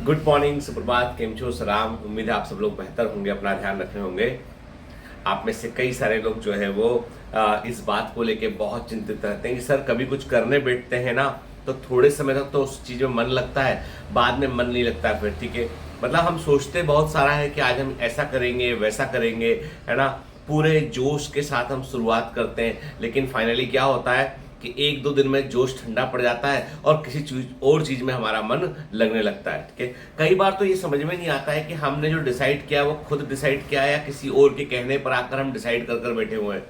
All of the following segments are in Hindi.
गुड मॉर्निंग, सुप्रभात, केम छो सलाम। उम्मीद है आप सब लोग बेहतर होंगे, अपना ध्यान रखे होंगे। आप में से कई सारे लोग जो है वो इस बात को लेके बहुत चिंतित रहते हैं कि सर कभी कुछ करने बैठते हैं ना तो थोड़े समय तक तो उस चीज़ में मन लगता है, बाद में मन नहीं लगता है फिर। ठीक है, मतलब हम सोचते बहुत सारा है कि आज हम ऐसा करेंगे वैसा करेंगे, है ना, पूरे जोश के साथ हम शुरुआत करते हैं, लेकिन फाइनली क्या होता है कि एक दो दिन में जोश ठंडा पड़ जाता है और किसी चीज और चीज में हमारा मन लगने लगता है। ठीक है, कई बार तो ये समझ में नहीं आता है कि हमने जो डिसाइड किया वो खुद डिसाइड किया है या किसी और के कहने पर आकर हम डिसाइड कर कर बैठे हुए हैं।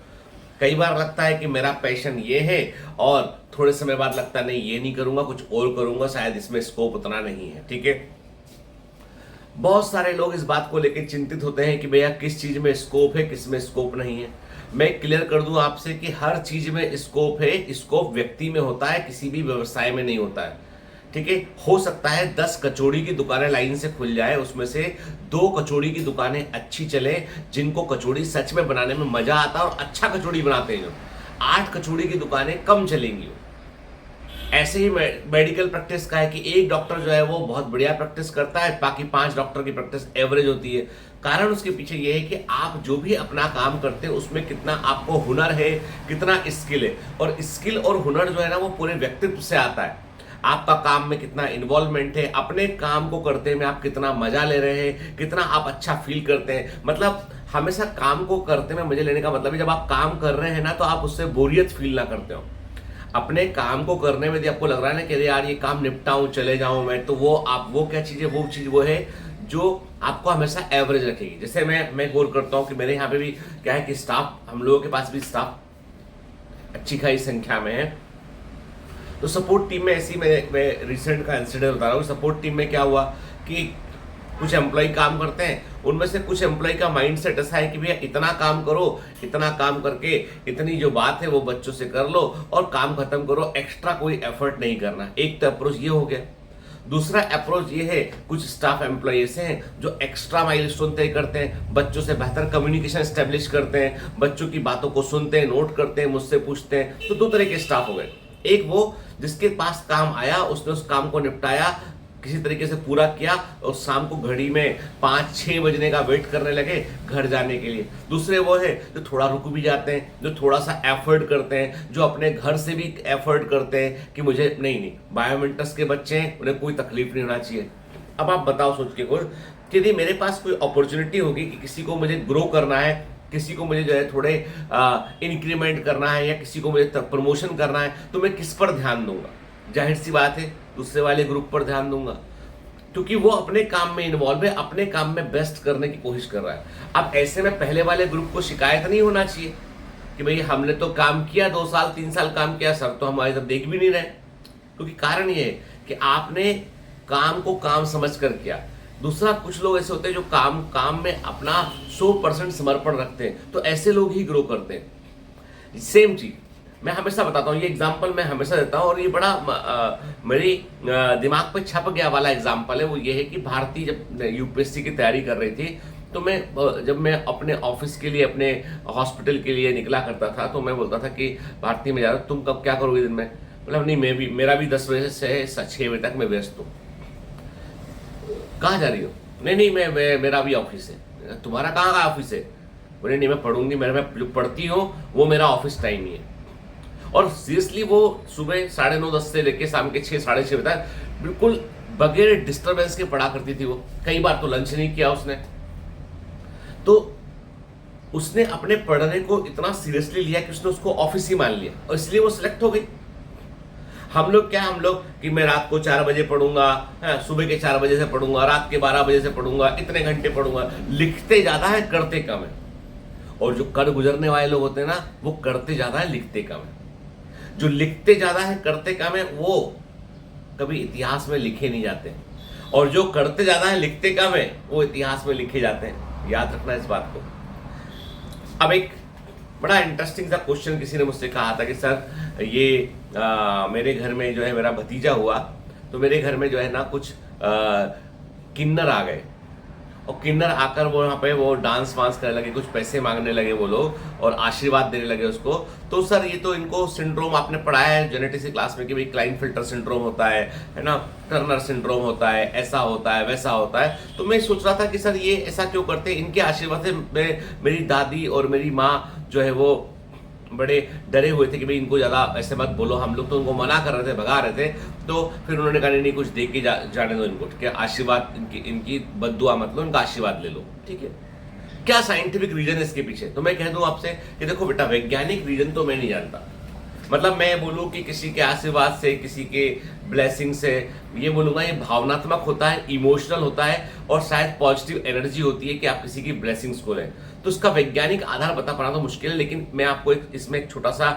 कई बार लगता है कि मेरा पैशन ये है और थोड़े समय बाद लगता है नहीं ये नहीं करूंगा, कुछ और करूंगा, शायद इसमें स्कोप उतना नहीं है। ठीक है, बहुत सारे लोग इस बात को लेकर चिंतित होते हैं कि भैया किस चीज में स्कोप है, किस में स्कोप नहीं है। मैं क्लियर कर दूं आपसे कि हर चीज में स्कोप है। स्कोप व्यक्ति में होता है, किसी भी व्यवसाय में नहीं होता है। ठीक है, हो सकता है 10 कचौड़ी की दुकानें लाइन से खुल जाए, उसमें से 2 कचौड़ी की दुकानें अच्छी चले, जिनको कचौड़ी सच में बनाने में मजा आता है और अच्छा कचौड़ी बनाते हैं। 8 कचौड़ी की दुकानें कम चलेंगी। ऐसे ही मेडिकल प्रैक्टिस का है कि एक डॉक्टर जो है वो बहुत बढ़िया प्रैक्टिस करता है, बाकी 5 डॉक्टर की प्रैक्टिस एवरेज होती है। कारण उसके पीछे ये है कि आप जो भी अपना काम करते हैं उसमें कितना आपको हुनर है, कितना स्किल है। और स्किल और हुनर जो है ना वो पूरे व्यक्तित्व से आता है। आपका काम में कितना इन्वॉल्वमेंट है, अपने काम को करते में आप कितना मजा ले रहे हैं, कितना आप अच्छा फील करते हैं। मतलब हमेशा काम को करते में मजे लेने का मतलब है जब आप काम कर रहे हैं ना तो आप उससे बोरियत फील ना करते हो। अपने काम को करने में यदि आपको लग रहा है ना कि अरे यार ये काम निपटाऊं चले जाऊं मैं, तो वो आप वो क्या चीज़ है, वो चीज़ वो है जो आपको हमेशा एवरेज रखेगी। जैसे मैं गौर करता हूं कि मेरे यहाँ पे भी क्या है कि स्टाफ, हम लोगों के पास भी स्टाफ अच्छी खासी संख्या में है। तो सपोर्ट टीम में ऐसी मैं रिसेंट का इंसिडेंट बता रहा हूँ। सपोर्ट टीम में क्या हुआ कि कुछ एम्प्लॉय काम करते हैं, उनमें से कुछ एम्प्लॉय का माइंड सेट ऐसा है कि भैया इतना काम करो, इतना काम करके इतनी जो बात है वो बच्चों से कर लो और काम खत्म करो, एक्स्ट्रा कोई एफर्ट नहीं करना। एक तो अप्रोच ये हो गया। दूसरा अप्रोच ये है, कुछ स्टाफ एम्प्लॉय ऐसे हैं जो एक्स्ट्रा माइलस्टोन तय करते हैं, बच्चों से बेहतर कम्युनिकेशन स्टेब्लिश करते हैं, बच्चों की बातों को सुनते हैं, नोट करते हैं, मुझसे पूछते हैं। तो 2 तरह के स्टाफ हो गए। एक वो जिसके पास काम आया, उसने उस काम को निपटाया, किसी तरीके से पूरा किया और शाम को घड़ी में 5-6 बजने का वेट करने लगे घर जाने के लिए। दूसरे वो है जो थोड़ा रुक भी जाते हैं, जो थोड़ा सा एफर्ट करते हैं, जो अपने घर से भी एफर्ट करते हैं कि मुझे नहीं बायोमेंटस के बच्चे हैं, उन्हें कोई तकलीफ नहीं होना चाहिए। अब आप बताओ सोच के खुद कि यदि मेरे पास कोई अपॉर्चुनिटी होगी कि किसी को मुझे ग्रो करना है, किसी को मुझे जो है थोड़े इंक्रीमेंट करना है या किसी को मुझे प्रमोशन करना है, तो मैं किस पर ध्यान दूंगा? जाहिर सी बात है दूसरे वाले ग्रुप पर ध्यान दूंगा, क्योंकि वो अपने काम में इन्वॉल्व है, अपने काम में बेस्ट करने की कोशिश कर रहा है। अब ऐसे में पहले वाले ग्रुप को शिकायत नहीं होना चाहिए कि भाई हमने तो काम किया, 2 साल 3 साल काम किया, सर तो हमारी तरफ देख भी नहीं रहे। क्योंकि कारण ये है कि आपने काम को काम समझ कर किया। दूसरा, कुछ लोग ऐसे होते हैं जो काम में अपना 100% समर्पण रखते हैं, तो ऐसे लोग ही ग्रो करते हैं। सेम चीज मैं हमेशा बताता हूँ, ये एग्जाम्पल मैं हमेशा देता हूँ और ये बड़ा मेरी दिमाग पे छप गया वाला एग्जाम्पल है। वो ये है कि भारती जब यूपीएससी की तैयारी कर रही थी तो जब मैं अपने ऑफिस के लिए, अपने हॉस्पिटल के लिए निकला करता था तो मैं बोलता था कि भारती में जा रहा, तुम कब क्या करोगे दिन में? मतलब नहीं, मेरा भी 10 बजे से 6 बजे तक मैं व्यस्त हूँ। कहाँ जा रही हो? नहीं, मेरा भी ऑफिस है। तुम्हारा कहाँ का ऑफिस है? बोले नहीं मैं पढ़ूंगी, मैं जो पढ़ती हूँ वो मेरा ऑफिस टाइम ही है। और सीरियसली वो सुबह 9:30-10 से लेके शाम के 6-6:30 बजे तक बिल्कुल बगैर डिस्टरबेंस के पढ़ा करती थी। वो कई बार तो लंच नहीं किया उसने। तो उसने अपने पढ़ने को इतना सीरियसली लिया कि उसने उसको ऑफिस ही मान लिया और इसलिए वो सिलेक्ट हो गई। हम लोग कि मैं रात को 4 बजे पढ़ूंगा, सुबह के 4 बजे से पढ़ूंगा, रात के 12 बजे से पढ़ूंगा, इतने घंटे पढ़ूंगा। लिखते ज्यादा है, करते कम है। और जो कर गुजरने वाले लोग होते हैं ना, वो करते ज्यादा है, लिखते कम है। जो लिखते ज्यादा है, करते कम है, वो कभी इतिहास में लिखे नहीं जाते। और जो करते ज्यादा है, लिखते कम है, वो इतिहास में लिखे जाते हैं। याद रखना इस बात को। अब एक बड़ा इंटरेस्टिंग सा क्वेश्चन किसी ने मुझसे कहा था कि सर ये मेरे घर में जो है मेरा भतीजा हुआ, तो मेरे घर में जो है ना कुछ किन्नर आ गए और किन्नर आकर वो वहाँ पे वो डांस वांस करने लगे, कुछ पैसे मांगने लगे वो लोग और आशीर्वाद देने लगे उसको। तो सर ये तो इनको सिंड्रोम आपने पढ़ाया है जेनेटिक्स क्लास में कि भाई क्लाइनफिल्टर सिंड्रोम होता है ना, टर्नर सिंड्रोम होता है, ऐसा होता है वैसा होता है। तो मैं सोच रहा था कि सर ये ऐसा क्यों करते हैं, इनके आशीर्वाद से मेरी दादी और मेरी माँ जो है वो बड़े डरे हुए थे कि भाई इनको ज़्यादा ऐसे मत बोलो। हम लोग तो उनको मना कर रहे थे, भगा रहे थे। तो फिर उन्होंने कहा नहीं कुछ दे के जाने दो इनको, ठीक है, आशीर्वाद इनकी बद्दुआ मत लो, इनका आशीर्वाद ले लो, ठीक है। क्या साइंटिफिक रीजन है इसके पीछे? तो मैं कह दूं आपसे कि देखो बेटा, वैज्ञानिक रीजन तो मैं नहीं जानता। मतलब मैं बोलूं कि किसी के आशीर्वाद से, किसी के ब्लेसिंग से, ये बोलूंगा ये भावनात्मक होता है, इमोशनल होता है और शायद पॉजिटिव एनर्जी होती है कि आप किसी की ब्लेसिंग्स को लें। तो इसका वैज्ञानिक आधार बता पाना तो मुश्किल है, लेकिन मैं आपको इसमें एक छोटा सा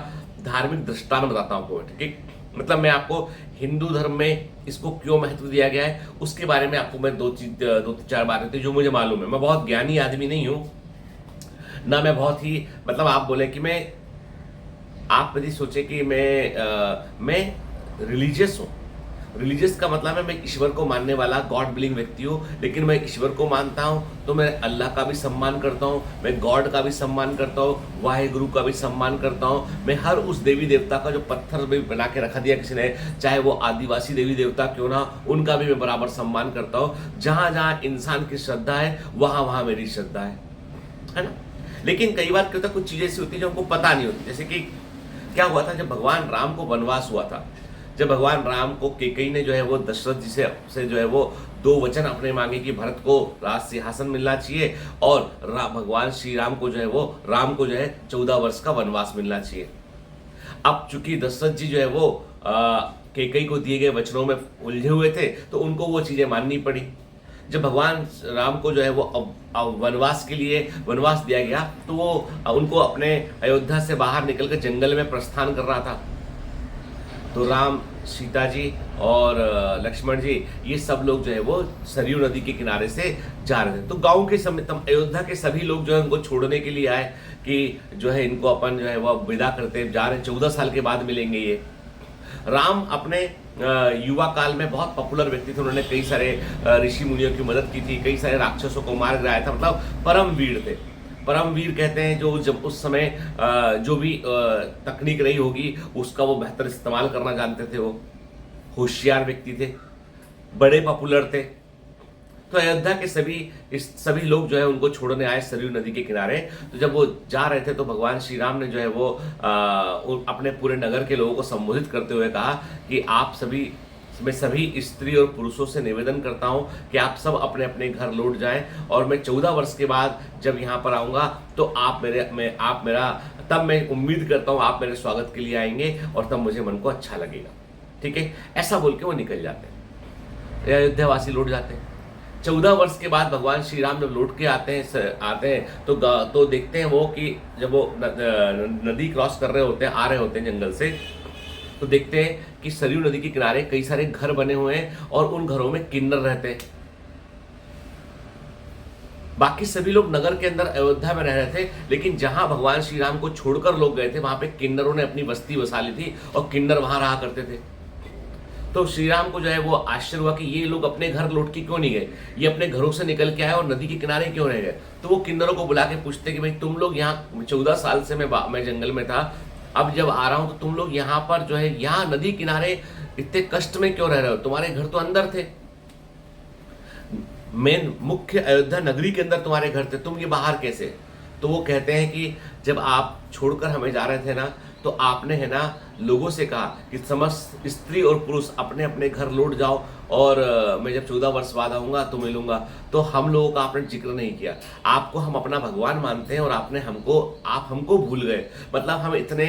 धार्मिक दृष्टांत बताता हूँ आपको, ठीक है। मतलब मैं आपको हिंदू धर्म में इसको क्यों महत्व दिया गया है उसके बारे में आपको मैं दो चार बातें थी जो मुझे मालूम है। मैं बहुत ज्ञानी आदमी नहीं हूं ना, मैं बहुत ही मतलब आप बोले कि मैं, आप यदि सोचे कि मैं रिलीजियस हूं। रिलीजियस का मतलब है मैं ईश्वर को मानने वाला गॉड बिलिंग व्यक्ति हूँ, लेकिन मैं ईश्वर को मानता हूँ तो मैं अल्लाह का भी सम्मान करता हूँ, मैं गॉड का भी सम्मान करता हूँ, वाहेगुरु का भी सम्मान करता हूँ। मैं हर उस देवी देवता का जो पत्थर में बना के रखा दिया किसी ने, चाहे वो आदिवासी देवी देवता क्यों ना, उनका भी मैं बराबर सम्मान करता हूँ। जहाँ जहाँ इंसान की श्रद्धा है वहाँ वहाँ मेरी श्रद्धा है ना। लेकिन कई बार क्या होता है, कुछ चीज़ें ऐसी होती है जो हमको पता नहीं होती। जैसे कि क्या हुआ था जब भगवान राम को वनवास हुआ था, जब भगवान राम को कैकेयी ने जो है वो दशरथ जी से जो है वो 2 वचन अपने मांगे कि भरत को राज सिंहासन मिलना चाहिए और भगवान श्री राम को जो है वो 14 वर्ष का वनवास मिलना चाहिए। अब चूंकि दशरथ जी जो है वो कैकेयी को दिए गए वचनों में उलझे हुए थे तो उनको वो चीजें माननी पड़ी। जब भगवान राम को जो है वो वनवास के लिए वनवास दिया गया तो वो उनको अपने अयोध्या से बाहर निकलकर जंगल में प्रस्थान कर रहा था। तो राम, सीता जी और लक्ष्मण जी ये सब लोग जो है वो सरयू नदी के किनारे से जा रहे थे। तो गांव के अयोध्या के सभी लोग जो है उनको छोड़ने के लिए आए कि जो है इनको अपन जो है वो विदा करते जा रहे हैं, 14 साल के बाद मिलेंगे ये। राम अपने युवा काल में बहुत पॉपुलर व्यक्ति थे, उन्होंने कई सारे ऋषि मुनियों की मदद की थी, कई सारे राक्षसों को मार गिराया था, मतलब परम वीर थे। परम वीर कहते हैं जो जब उस समय जो भी तकनीक रही होगी उसका वो बेहतर इस्तेमाल करना जानते थे, वो होशियार व्यक्ति थे, बड़े पॉपुलर थे। तो अयोध्या के सभी लोग जो है उनको छोड़ने आए सरयू नदी के किनारे। तो जब वो जा रहे थे तो भगवान श्री राम ने जो है वो अपने पूरे नगर के लोगों को संबोधित करते हुए कहा कि आप सभी, मैं सभी स्त्री और पुरुषों से निवेदन करता हूं कि आप सब अपने अपने घर लौट जाएं और मैं 14 वर्ष के बाद जब यहां पर आऊंगा तो तब मैं उम्मीद करता हूं आप मेरे स्वागत के लिए आएंगे और तब मुझे मन को अच्छा लगेगा, ठीक है। ऐसा बोल के वो निकल जाते हैं, अयोध्यावासी लौट जाते हैं। 14 वर्ष के बाद भगवान श्री राम जब लौट के आते हैं तो देखते हैं वो कि जब वो नदी क्रॉस कर रहे होते हैं, आ रहे होते हैं जंगल से, तो देखते हैं कि सरयू नदी के किनारे कई सारे घर बने हुए हैं और उन घरों में किन्नर रहते हैं। बाकी सभी लोग नगर के अंदर अयोध्या में रह रहे थे, लेकिन जहां भगवान श्री राम को छोड़कर लोग गए थे वहां पे किन्नरों ने अपनी बस्ती बसा ली थी और किन्नर वहां रहा करते थे। तो श्री राम को जो है वो आश्चर्य हुआ कि ये लोग अपने घर लौट के क्यों नहीं गए, ये अपने घरों से निकल के आए और नदी के किनारे क्यों रह गए। तो वो किन्नरों को बुला के पूछते कि भाई तुम लोग यहाँ 14 साल से मैं जंगल में था, अब जब आ रहा हूं तो तुम लोग यहाँ पर जो है यहाँ नदी किनारे इतने कष्ट में क्यों रह रहे हो, तुम्हारे घर तो अंदर थे, मेन मुख्य अयोध्या नगरी के अंदर तुम्हारे घर थे, तुम ये बाहर कैसे। तो वो कहते हैं कि जब आप छोड़कर हमें जा रहे थे ना तो आपने है ना लोगों से कहा कि समस्त स्त्री और पुरुष अपने अपने घर लौट जाओ और मैं जब 14 वर्ष बाद आऊंगा तो मिलूंगा। तो हम लोगों का आपने जिक्र नहीं किया, आपको हम अपना भगवान मानते हैं और आप हमको भूल गए। मतलब हम इतने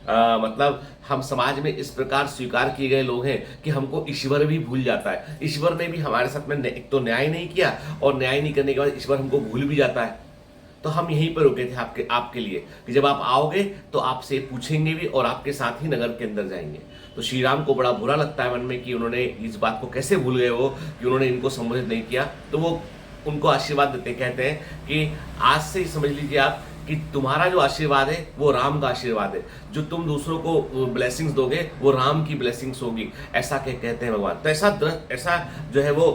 मतलब हम समाज में इस प्रकार स्वीकार किए गए लोग हैं कि हमको ईश्वर भी भूल जाता है। ईश्वर ने भी हमारे साथ में एक तो न्याय नहीं किया और न्याय नहीं करने के बाद ईश्वर हमको भूल भी जाता है। तो हम यहीं पर रुके थे आपके लिए कि जब आप आओगे तो आपसे पूछेंगे भी और आपके साथ ही नगर के अंदर जाएंगे। तो श्री राम को बड़ा बुरा लगता है मन में कि उन्होंने इस बात को कैसे भूल गए वो, कि उन्होंने इनको संबोधित नहीं किया। तो वो उनको आशीर्वाद देते, कहते हैं कि आज से ही समझ लीजिए आप कि तुम्हारा जो आशीर्वाद है वो राम का आशीर्वाद है, जो तुम दूसरों को ब्लेसिंग्स दोगे वो राम की ब्लेसिंग्स होगी, ऐसा कहते हैं भगवान। तो ऐसा जो है वो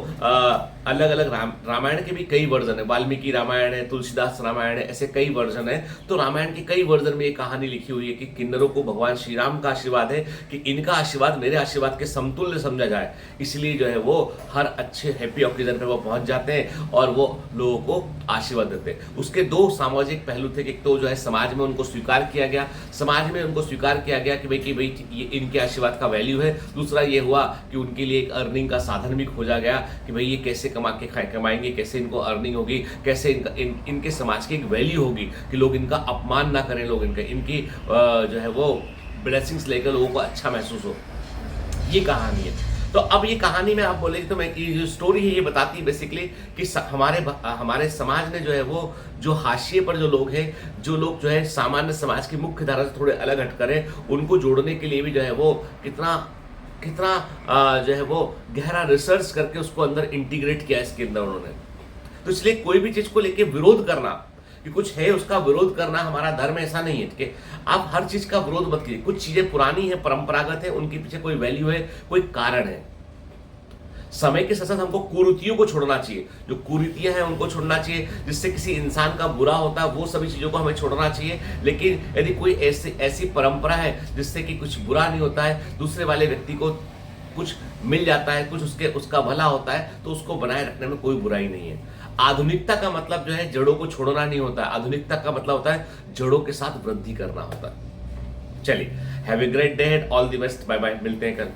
अलग अलग रामायण के भी कई वर्जन है, वाल्मीकि रामायण है, तुलसीदास रामायण है, ऐसे कई वर्जन है। तो रामायण के कई वर्जन में ये कहानी लिखी हुई है कि किन्नरों को भगवान श्री राम का आशीर्वाद है कि इनका आशीर्वाद मेरे आशीर्वाद के समतुल्य समझा जाए, इसलिए जो है वो हर अच्छे हैप्पी ऑकेजन पर वो पहुंच जाते हैं और वो लोगों को आशीर्वाद देते हैं। उसके दो सामाजिक पहलू थे, एक तो जो है समाज में उनको स्वीकार किया गया, समाज में उनको स्वीकार किया गया कि भाई ये इनके आशीर्वाद का वैल्यू है। दूसरा ये हुआ कि उनके लिए एक अर्निंग का साधन भी खोजा गया कि भाई ये कैसे कमाएंगे, कैसे इनको अर्निंग होगी, कैसे इनके समाज की एक वैल्यू होगी कि लोग इनका अपमान ना करें, लोग इनकी जो है वो ब्लेसिंग्स लेकर लोगों को अच्छा महसूस हो। ये कहानी है। तो अब ये कहानी में आप बोलेंगे तो मैं ये जो स्टोरी है ये बताती है बेसिकली कि हमारे समाज ने जो है वो जो हाशिए पर जो लोग हैं, जो लोग जो है सामान्य समाज की मुख्य धारा से थोड़े अलग हट करें, उनको जोड़ने के लिए भी जो है वो कितना जो है वो गहरा रिसर्च करके उसको अंदर इंटीग्रेट किया इसके अंदर उन्होंने। तो इसलिए कोई भी चीज को लेके विरोध करना कि कुछ है उसका विरोध करना हमारा धर्म ऐसा नहीं है, ठीक है। आप हर चीज का विरोध मत कीजिए। कुछ चीजें पुरानी है, परंपरागत है, उनके पीछे कोई वैल्यू है, कोई कारण है। समय के साथ साथ हमको कुरीतियों को छोड़ना चाहिए, जो कुरीतियां हैं उनको छोड़ना चाहिए, जिससे किसी इंसान का बुरा होता है वो सभी चीजों को हमें छोड़ना चाहिए। लेकिन यदि कोई ऐसी परंपरा है जिससे कि कुछ बुरा नहीं होता है, दूसरे वाले व्यक्ति को कुछ मिल जाता है, कुछ उसका भला होता है, तो उसको बनाए रखने में कोई बुराई नहीं है। आधुनिकता का मतलब जो है जड़ों को छोड़ना नहीं होता है, आधुनिकता का मतलब होता है जड़ों के साथ वृद्धि करना होता है। चलिए, have a great day, all the best, bye bye, मिलते हैं कल।